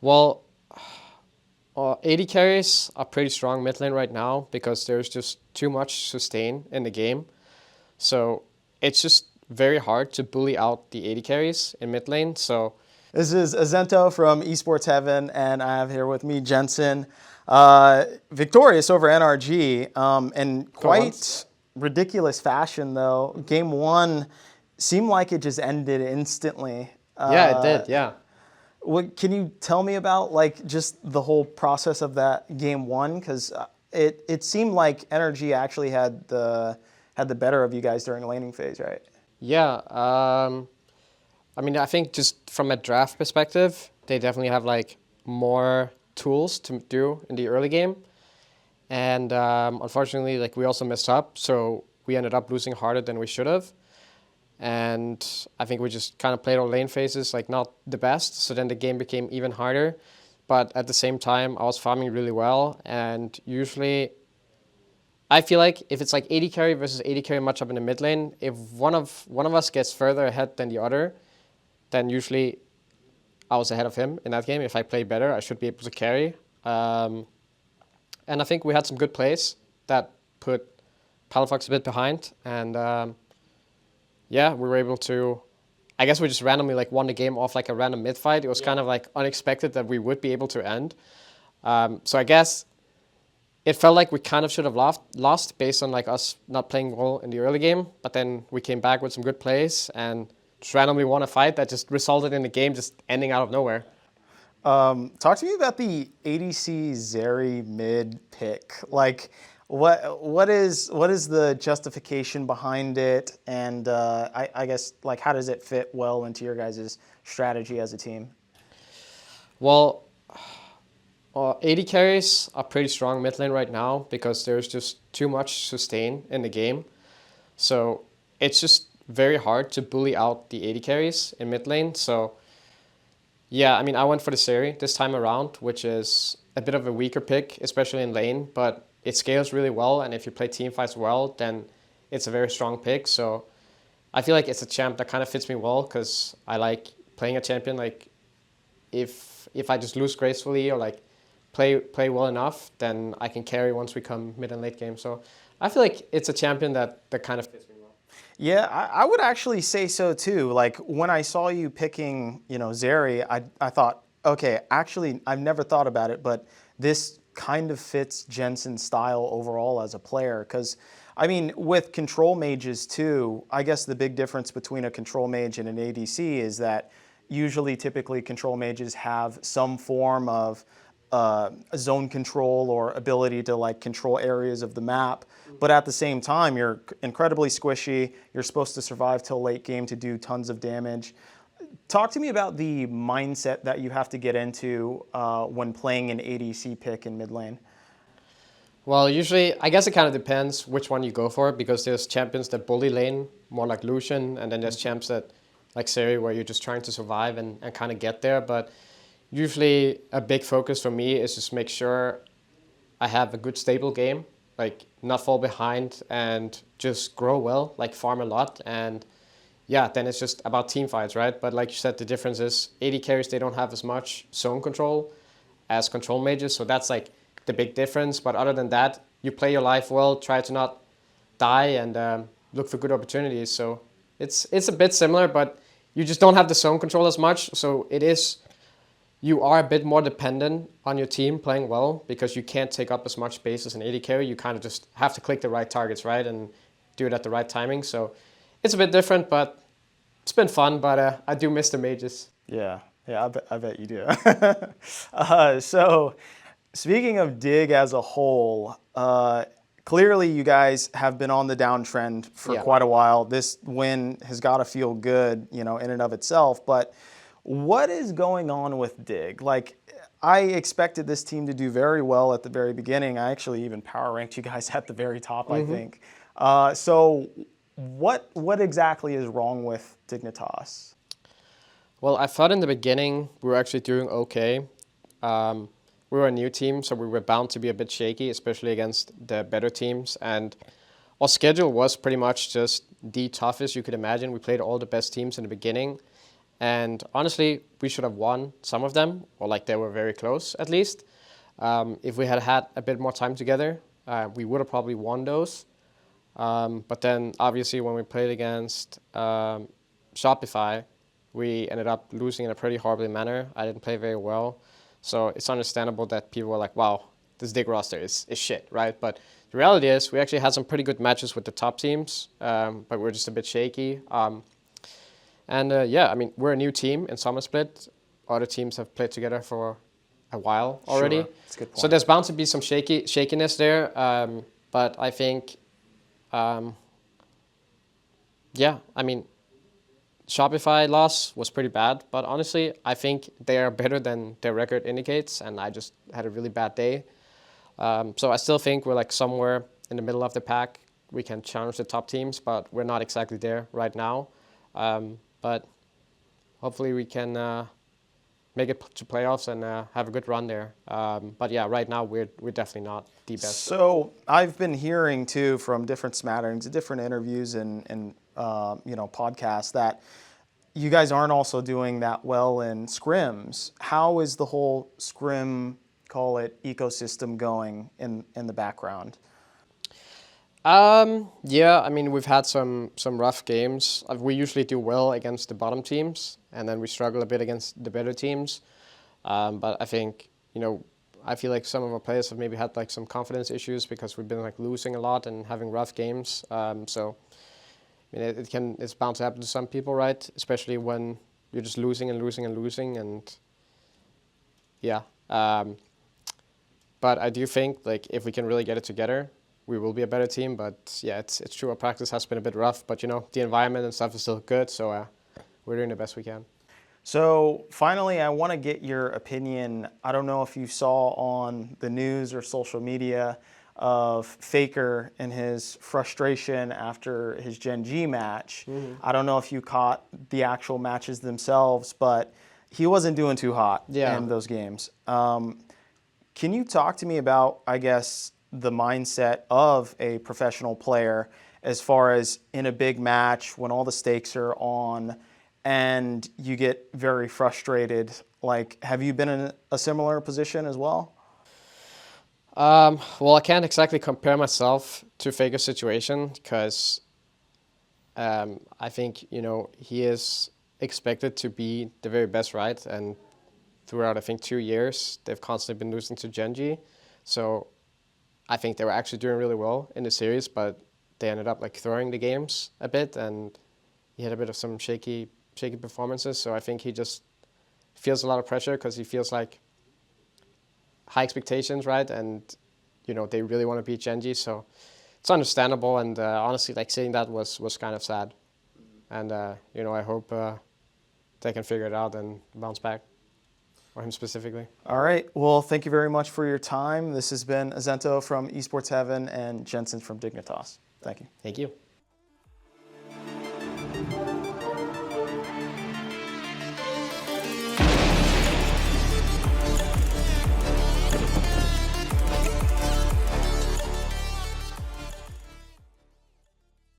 Well, AD carries are pretty strong mid lane right now because there's just too much sustain in the game. So it's just very hard to bully out the AD carries in mid lane. So This is Azento from Esports Heaven, and I have here with me Jensen, victorious over NRG, in for once, quite ridiculous fashion though. Game one seemed like it just ended instantly. yeah, it did. Yeah. What can you tell me about like just the whole process of that game one? Because it seemed like NRG actually had the better of you guys during the laning phase, right? Yeah. I mean, I think just from a draft perspective, they definitely have like more tools to do in the early game. And unfortunately, like we also messed up, so we ended up losing harder than we should have. And I think we just kind of played our lane phases like not the best, so then the game became even harder. But at the same time, I was farming really well, and usually I feel like if it's like AD carry versus AD carry matchup in the mid lane, if one of us gets further ahead than the other, then usually I was ahead of him in that game. If I play better, I should be able to carry. Um, and I think we had some good plays that put Palafox a bit behind, and yeah, we were able to. I guess we just randomly like won the game off like a random mid fight. It was kind of like unexpected that we would be able to end. So I guess it felt like we kind of should have lost based on like us not playing well in the early game, but then we came back with some good plays and just randomly won a fight that just resulted in the game just ending out of nowhere. Talk to me about the ADC Zeri mid pick. Like, what is the justification behind it? And I guess like how does it fit well into your guys' strategy as a team? Well, AD carries are pretty strong mid lane right now because there's just too much sustain in the game. So it's just very hard to bully out the AD carries in mid lane. So yeah, I mean, I went for the Seri this time around, which is a bit of a weaker pick, especially in lane, but it scales really well. And if you play team fights well, then it's a very strong pick. So I feel like it's a champ that kind of fits me well because I like playing a champion. Like if I just lose gracefully or like play well enough, then I can carry once we come mid and late game. So I feel like it's a champion that kind of fits me well. Yeah, I would actually say so too. Like when I saw you picking, Zeri, I thought, okay, actually, I've never thought about it, but this kind of fits Jensen's style overall as a player. Because, I mean, with control mages too, I guess the big difference between a control mage and an ADC is that usually, typically, control mages have some form of zone control or ability to like control areas of the map. But at the same time, you're incredibly squishy. You're supposed to survive till late game to do tons of damage. Talk to me about the mindset that you have to get into when playing an ADC pick in mid lane. Well, usually, I guess it kind of depends which one you go for because there's champions that bully lane, more like Lucian, and then there's champs that, like Seri, where you're just trying to survive and kind of get there. But usually, a big focus for me is just make sure I have a good stable game, like not fall behind and just grow well, like farm a lot. And yeah, then it's just about team fights, right? But like you said, the difference is AD carries, they don't have as much zone control as control mages. So that's like the big difference. But other than that, you play your life well, try to not die and look for good opportunities. So it's a bit similar, but you just don't have the zone control as much. So you are a bit more dependent on your team playing well because you can't take up as much space as an AD carry. You kind of just have to click the right targets, right, and do it at the right timing. So it's a bit different, but it's been fun. But I do miss the mages. Yeah, yeah, I bet you do. So, speaking of Dig as a whole, clearly you guys have been on the downtrend for Yeah. quite a while. This win has got to feel good, in and of itself. But what is going on with Dig? Like, I expected this team to do very well at the very beginning. I actually even power ranked you guys at the very top, I think. So, what exactly is wrong with Dignitas? Well, I thought in the beginning we were actually doing okay. We were a new team, so we were bound to be a bit shaky, especially against the better teams. And our schedule was pretty much just the toughest you could imagine. We played all the best teams in the beginning. And honestly, we should have won some of them, or like they were very close at least. If we had had a bit more time together, we would have probably won those. But then obviously when we played against Shopify, we ended up losing in a pretty horrible manner. I didn't play very well. So it's understandable that people were like, wow, this Dig roster is shit, right? But the reality is we actually had some pretty good matches with the top teams, but we're just a bit shaky. Yeah, I mean, we're a new team in Summer Split. Other teams have played together for a while already. Sure. That's a good point. So there's bound to be some shakiness there. But I think, yeah, I mean, Shopify loss was pretty bad. But honestly, I think they are better than their record indicates. And I just had a really bad day. So I still think we're like somewhere in the middle of the pack. We can challenge the top teams, but we're not exactly there right now. But hopefully we can make it to playoffs and have a good run there. But yeah, right now we're definitely not the best. So I've been hearing too from different smatterings, different interviews and podcasts that you guys aren't also doing that well in scrims. How is the whole scrim, call it, ecosystem going in the background? Yeah, I mean, we've had some rough games. We usually do well against the bottom teams, and then we struggle a bit against the better teams. But I think, I feel like some of our players have maybe had like some confidence issues because we've been like losing a lot and having rough games. So I mean, it's bound to happen to some people, right? Especially when you're just losing and losing and losing, and yeah. But I do think like if we can really get it together, we will be a better team. But yeah, it's true. Our practice has been a bit rough, but the environment and stuff is still good. So we're doing the best we can. So finally, I want to get your opinion. I don't know if you saw on the news or social media of Faker and his frustration after his Gen G match. Mm-hmm. I don't know if you caught the actual matches themselves, but he wasn't doing too hot in those games. Can you talk to me about, I guess, the mindset of a professional player as far as in a big match when all the stakes are on and you get very frustrated? Like, have you been in a similar position as well? Well, I can't exactly compare myself to Faker's situation because I think, he is expected to be the very best, right? And throughout, I think, 2 years, they've constantly been losing to Genji. So I think they were actually doing really well in the series, but they ended up like throwing the games a bit, and he had a bit of some shaky performances. So I think he just feels a lot of pressure because he feels like high expectations, right? And they really want to beat Genji, so it's understandable. And honestly, like seeing that was kind of sad. And I hope they can figure it out and bounce back. Or him specifically. All right. Well, thank you very much for your time. This has been Azento from Esports Heaven and Jensen from Dignitas. Thank you. Thank you.